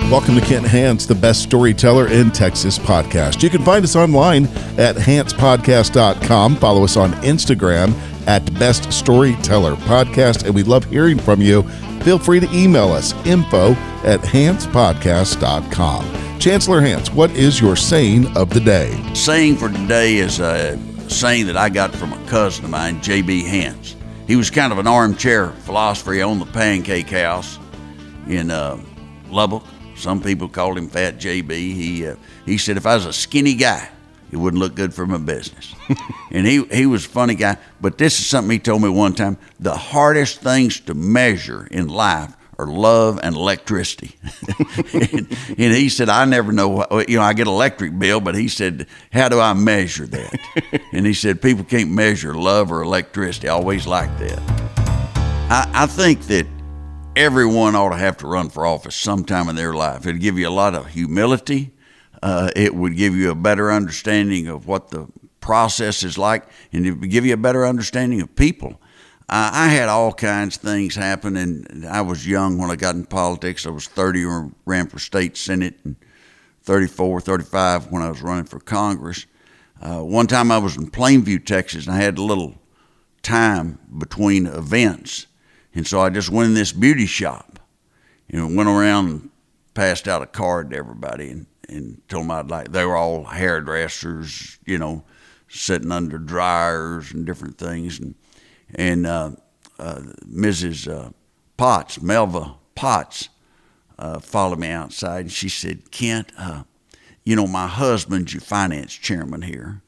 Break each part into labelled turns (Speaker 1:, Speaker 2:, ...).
Speaker 1: Welcome to Kent Hance, the best storyteller in Texas podcast. You can find us online at hancepodcast.com. Follow us on Instagram at Best Storyteller Podcast, and we love hearing from you. Feel free to email us, info@hancepodcast.com. Chancellor Hance, what is your saying of the day?
Speaker 2: Saying for today is a saying that I got from a cousin of mine, J.B. Hance. He was kind of an armchair philosopher. He owned the Pancake House in Lubbock. Some people called him Fat JB. He said if I was a skinny guy, it wouldn't look good for my business. And he was a funny guy. But this is something he told me one time. The hardest things to measure in life are love and electricity. and he said, I never know, I get an electric bill, but he said, how do I measure that? And he said, people can't measure love or electricity. I always liked that. I think that everyone ought to have to run for office sometime in their life. It'd give you a lot of humility. It would give you a better understanding of what the process is like, and it would give you a better understanding of people. I had all kinds of things happen, and I was young when I got in politics. I was 30 when I ran for state senate, and 34, 35 when I was running for Congress. One time I was in Plainview, Texas, and I had a little time between events. And so I just went in this beauty shop, went around and passed out a card to everybody and told them they were all hairdressers, sitting under dryers and different things. And Mrs. Potts, Melva Potts, followed me outside, and she said, Kent, my husband's your finance chairman here.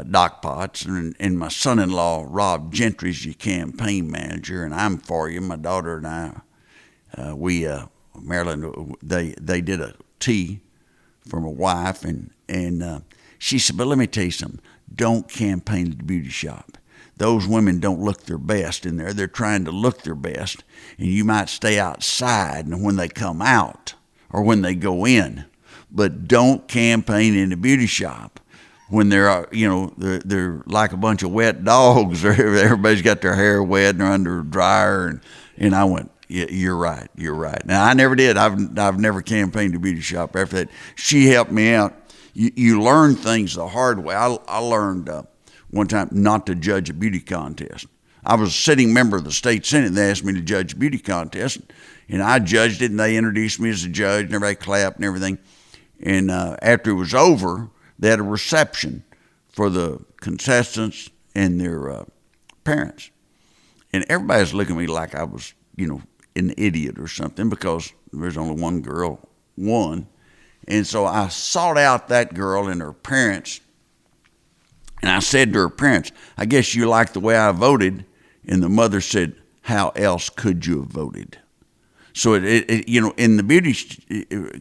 Speaker 2: Doc Potts, and my son-in-law Rob Gentry's your campaign manager, and I'm for you. My daughter and I, Marilyn, they did a tea for my wife, and she said, but let me tell you something. Don't campaign at the beauty shop. Those women don't look their best in there. They're trying to look their best, and you might stay outside and when they come out or when they go in, but don't campaign in the beauty shop. When they're like a bunch of wet dogs, or everybody's got their hair wet and they're under a dryer, and I went, yeah, you're right. Now I never did. I've never campaigned a beauty shop after that. She helped me out. You learn things the hard way. I learned one time not to judge a beauty contest. I was a sitting member of the state senate, and they asked me to judge a beauty contest, and I judged it, and they introduced me as a judge, and everybody clapped and everything. And after it was over, they had a reception for the contestants and their parents. And everybody's looking at me like I was, an idiot or something, because there's only one girl won. And so I sought out that girl and her parents, and I said to her parents, I guess you like the way I voted. And the mother said, how else could you have voted? So, in the beauty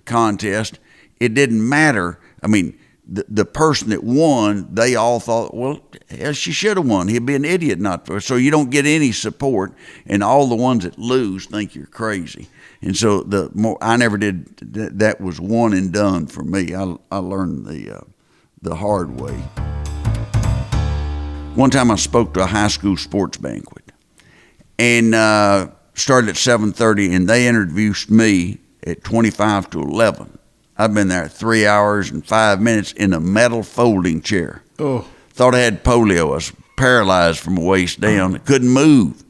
Speaker 2: contest, it didn't matter. I mean, the person that won, they all thought, well, she should have won. He'd be an idiot not to. So you don't get any support, and all the ones that lose think you're crazy. And so I never did. That was one and done for me. I learned the hard way. One time I spoke to a high school sports banquet, and started at 7:30, and they introduced me at 25 to 11. I've been there 3 hours and 5 minutes in a metal folding chair.
Speaker 1: Oh.
Speaker 2: Thought I had polio. I was paralyzed from the waist down. Couldn't move.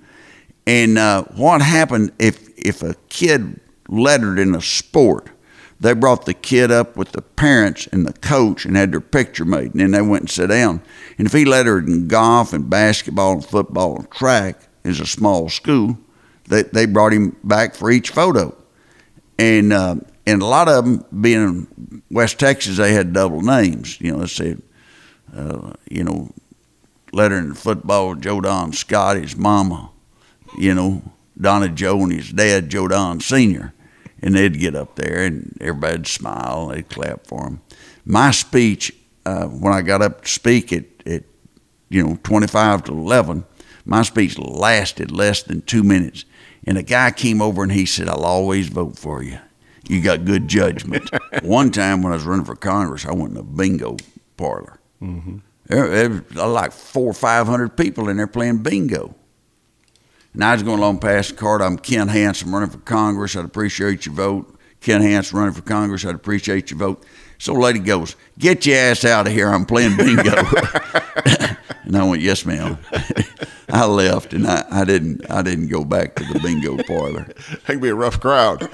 Speaker 2: And what happened if a kid lettered in a sport, they brought the kid up with the parents and the coach and had their picture made, and then they went and sat down. And if he lettered in golf and basketball and football and track, as a small school, they brought him back for each photo. And a lot of them, being in West Texas, they had double names. They said, letter in football, Joe Don Scott, his mama, Donna Joe, and his dad, Joe Don Sr. And they'd get up there, and everybody'd smile, and they'd clap for him. My speech, when I got up to speak at 25 to 11, my speech lasted less than 2 minutes. And a guy came over, and he said, I'll always vote for you. You got good judgment. One time when I was running for Congress, I went in a bingo parlor. Mm-hmm. There was like 400 or 500 people in there playing bingo. And I was going along past the card. I'm Kent Hance. I'm running for Congress. I'd appreciate your vote. Kent Hance running for Congress. I'd appreciate your vote. So the lady goes, get your ass out of here. I'm playing bingo. And I went, yes, ma'am. I left, and I didn't go back to the bingo parlor.
Speaker 1: That could be a rough crowd.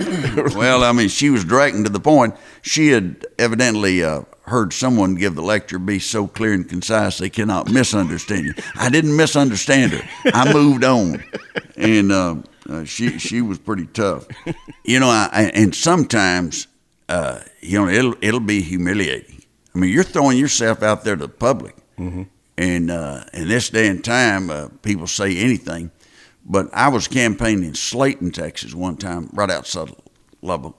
Speaker 2: Well, I mean, she was directing to the point. She had evidently heard someone give the lecture be so clear and concise they cannot misunderstand you. I didn't misunderstand her. I moved on, and she was pretty tough. You know, and sometimes it'll be humiliating. I mean, you're throwing yourself out there to the public. Mm-hmm. And in this day and time, people say anything. But I was campaigning in Slayton, Texas one time, right outside Lubbock.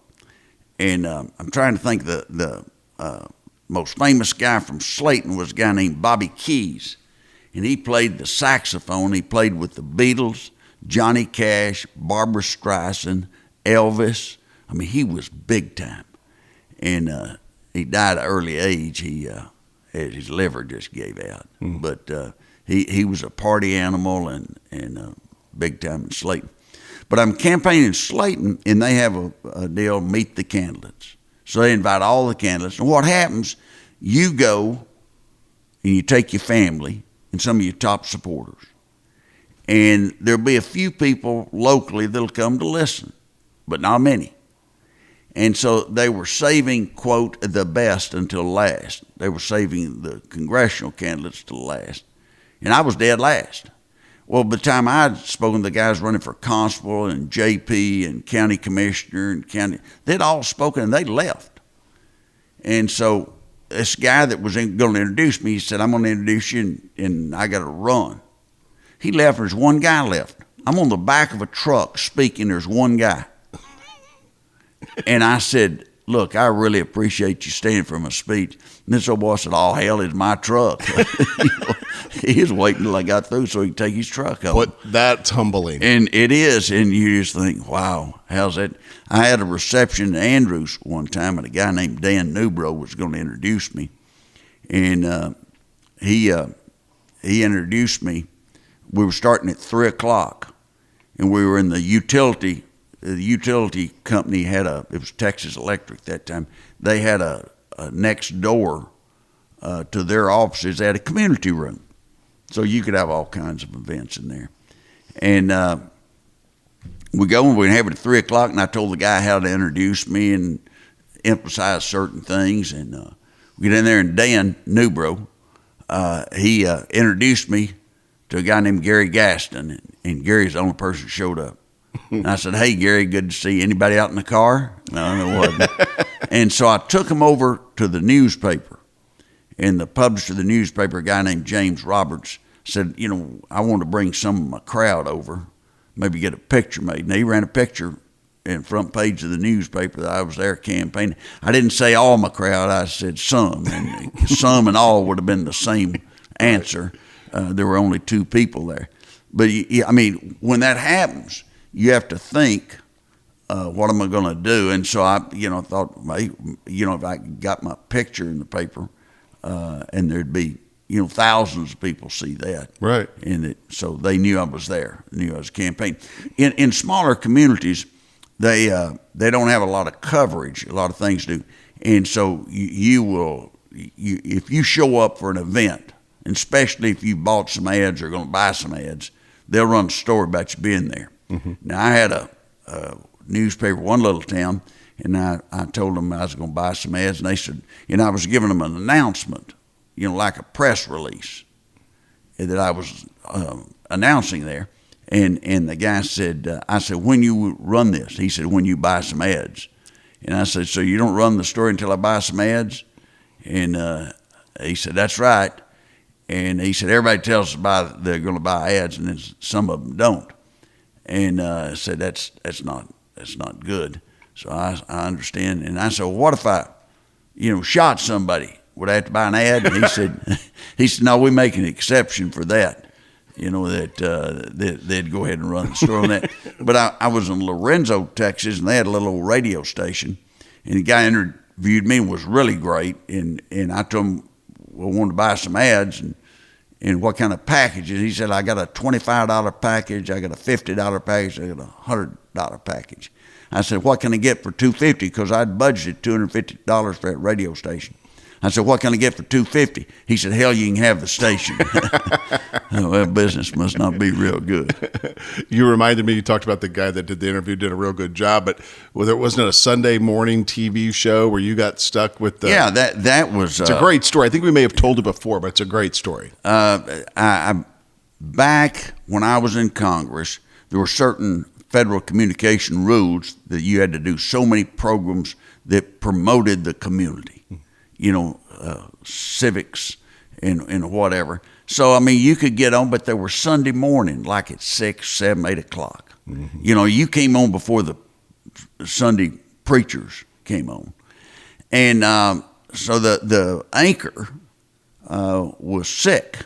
Speaker 2: And I'm trying to think the most famous guy from Slayton was a guy named Bobby Keys. And he played the saxophone. He played with the Beatles, Johnny Cash, Barbra Streisand, Elvis. I mean, he was big time. And he died at an early age. His liver just gave out. Mm. But he was a party animal and big time in Slayton. But I'm campaigning in Slayton, and they have a deal, meet the candidates. So they invite all the candidates. And what happens, you go and you take your family and some of your top supporters. And there'll be a few people locally that'll come to listen, but not many. And so they were saving, quote, the best until last. They were saving the congressional candidates till last. And I was dead last. Well, by the time I'd spoken to the guys running for constable and JP and county commissioner and they'd all spoken and they left. And so this guy that was going to introduce me, he said, I'm going to introduce you and I got to run. He left, there's one guy left. I'm on the back of a truck speaking, there's one guy. And I said, look, I really appreciate you staying for my speech. And this old boy said, all hell is my truck. He was waiting till I got through so he could take his truck home.
Speaker 1: But that's humbling.
Speaker 2: And it is. And you just think, wow, how's that? I had a reception at Andrews one time, and a guy named Dan Newbrow was going to introduce me. And he introduced me. We were starting at 3 o'clock, and we were in the utility. The utility company had it was Texas Electric that time. They had a next door to their offices. They had a community room. So you could have all kinds of events in there. And we go and we have it at 3 o'clock, and I told the guy how to introduce me and emphasize certain things. And we get in there, and Dan Newbrow, he introduced me to a guy named Gary Gaston, and Gary's the only person who showed up. And I said, hey, Gary, good to see you. Anybody out in the car? No, there wasn't. And so I took him over to the newspaper. And the publisher of the newspaper, a guy named James Roberts, said, you know, I want to bring some of my crowd over, maybe get a picture made. And he ran a picture in front page of the newspaper that I was there campaigning. I didn't say all my crowd, I said some. And some and all would have been the same answer. There were only 2 people there. But, I mean, when that happens, you have to think, what am I going to do? And so I, thought, if I got my picture in the paper, and there'd be, thousands of people see that.
Speaker 1: Right.
Speaker 2: And so they knew I was there, knew I was campaigning. In smaller communities, they don't have a lot of coverage, a lot of things do. And so if you show up for an event, and especially if you bought some ads or going to buy some ads, they'll run a story about you being there. Mm-hmm. Now, I had a newspaper, one little town, and I told them I was going to buy some ads, and they said, I was giving them an announcement, like a press release that I was announcing there. And the guy said, I said, when you run this? He said, when you buy some ads. And I said, so you don't run the story until I buy some ads? And he said, that's right. And he said, everybody tells us they're going to buy ads, and then some of them don't. And I said, that's not good. So I understand. And I said, well, what if I, shot somebody? Would I have to buy an ad? And he said, no, we make an exception for that. That they'd go ahead and run the story on that. But I was in Lorenzo, Texas, and they had a little old radio station. And the guy interviewed me and was really great. And I told him, well, I wanted to buy some ads. and what kind of packages. He said, I got a $25 package, I got a $50 package, I got a $100 package. I said, what can I get for $250? Because I'd budgeted $250 for that radio station. I said, what can I get for $250? He said, hell, you can have the station. Well, business must not be real good.
Speaker 1: You reminded me, you talked about the guy that did the interview, did a real good job, but there wasn't a Sunday morning TV show where you got stuck with the...
Speaker 2: Yeah, that was...
Speaker 1: It's a great story. I think we may have told it before, but it's a great story.
Speaker 2: Back when I was in Congress, there were certain federal communication rules that you had to do so many programs that promoted the community. Civics and whatever. So, I mean, you could get on, but there were Sunday morning, like at 6, 7, 8 o'clock. Mm-hmm. You came on before the Sunday preachers came on. And so the anchor was sick.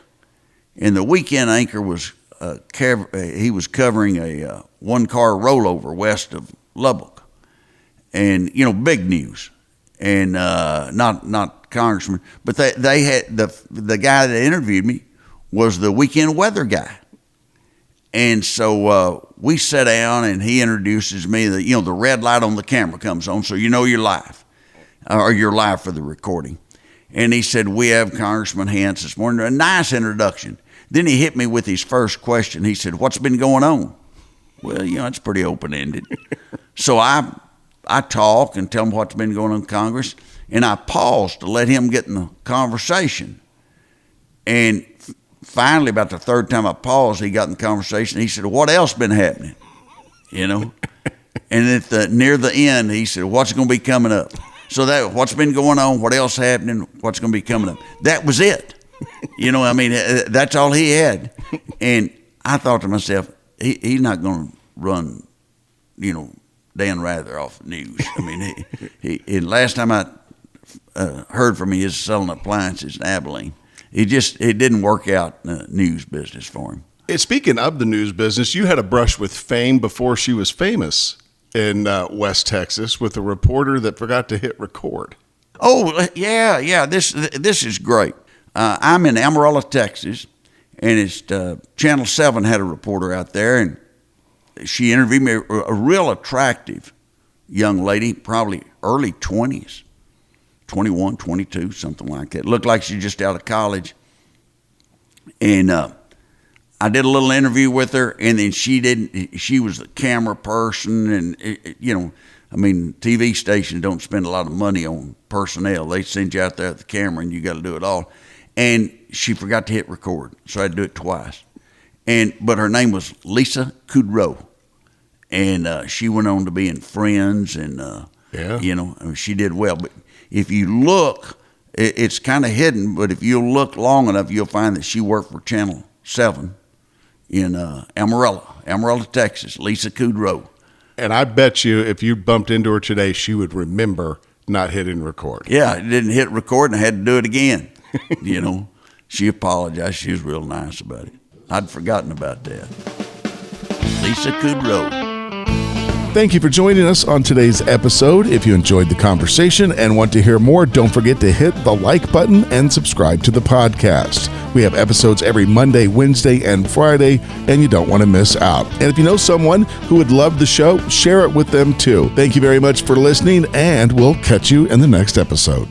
Speaker 2: And the weekend anchor was, he was covering a one-car rollover west of Lubbock. And, big news. And not congressman, but they had the guy that interviewed me was the weekend weather guy, and so we sat down and he introduces me. The red light on the camera comes on, so you're live, or you're live for the recording. And he said, "We have Congressman Hance this morning." A nice introduction. Then he hit me with his first question. He said, "What's been going on?" Well, it's pretty open ended. So I talk and tell him what's been going on in Congress, and I paused to let him get in the conversation. And finally, about the third time I paused, he got in the conversation. He said, "What else been happening?" And at near the end, he said, "What's going to be coming up?" So that what's been going on, what else happening, what's going to be coming up. That was it. That's all he had. And I thought to myself, he's not going to run, Dan Rather off the news. I mean, he last time I heard from him, he was selling appliances in Abilene. It didn't work out in the news business for him.
Speaker 1: Speaking of the news business, you had a brush with fame before she was famous in West Texas with a reporter that forgot to hit record.
Speaker 2: Oh, yeah. This is great. I'm in Amarillo, Texas, and it's Channel 7 had a reporter out there, and she interviewed me, a real attractive young lady, probably early 20s, 21, 22, something like that. Looked like she's just out of college. And I did a little interview with her, and then she was a camera person, and, TV stations don't spend a lot of money on personnel. They send you out there with the camera, and you got to do it all. And she forgot to hit record, so I had to do it twice. But her name was Lisa Kudrow. And she went on to be in Friends, and she did well. But if you look, it's kind of hidden. But if you look long enough, you'll find that she worked for Channel 7 in Amarillo, Texas. Lisa Kudrow. And
Speaker 1: I bet you, if you bumped into her today, she would remember not hitting record.
Speaker 2: Yeah, I didn't hit record, and I had to do it again. She apologized. She was real nice about it. I'd forgotten about that. Lisa Kudrow.
Speaker 1: Thank you for joining us on today's episode. If you enjoyed the conversation and want to hear more, don't forget to hit the like button and subscribe to the podcast. We have episodes every Monday, Wednesday, and Friday, and you don't want to miss out. And if you know someone who would love the show, share it with them too. Thank you very much for listening, and we'll catch you in the next episode.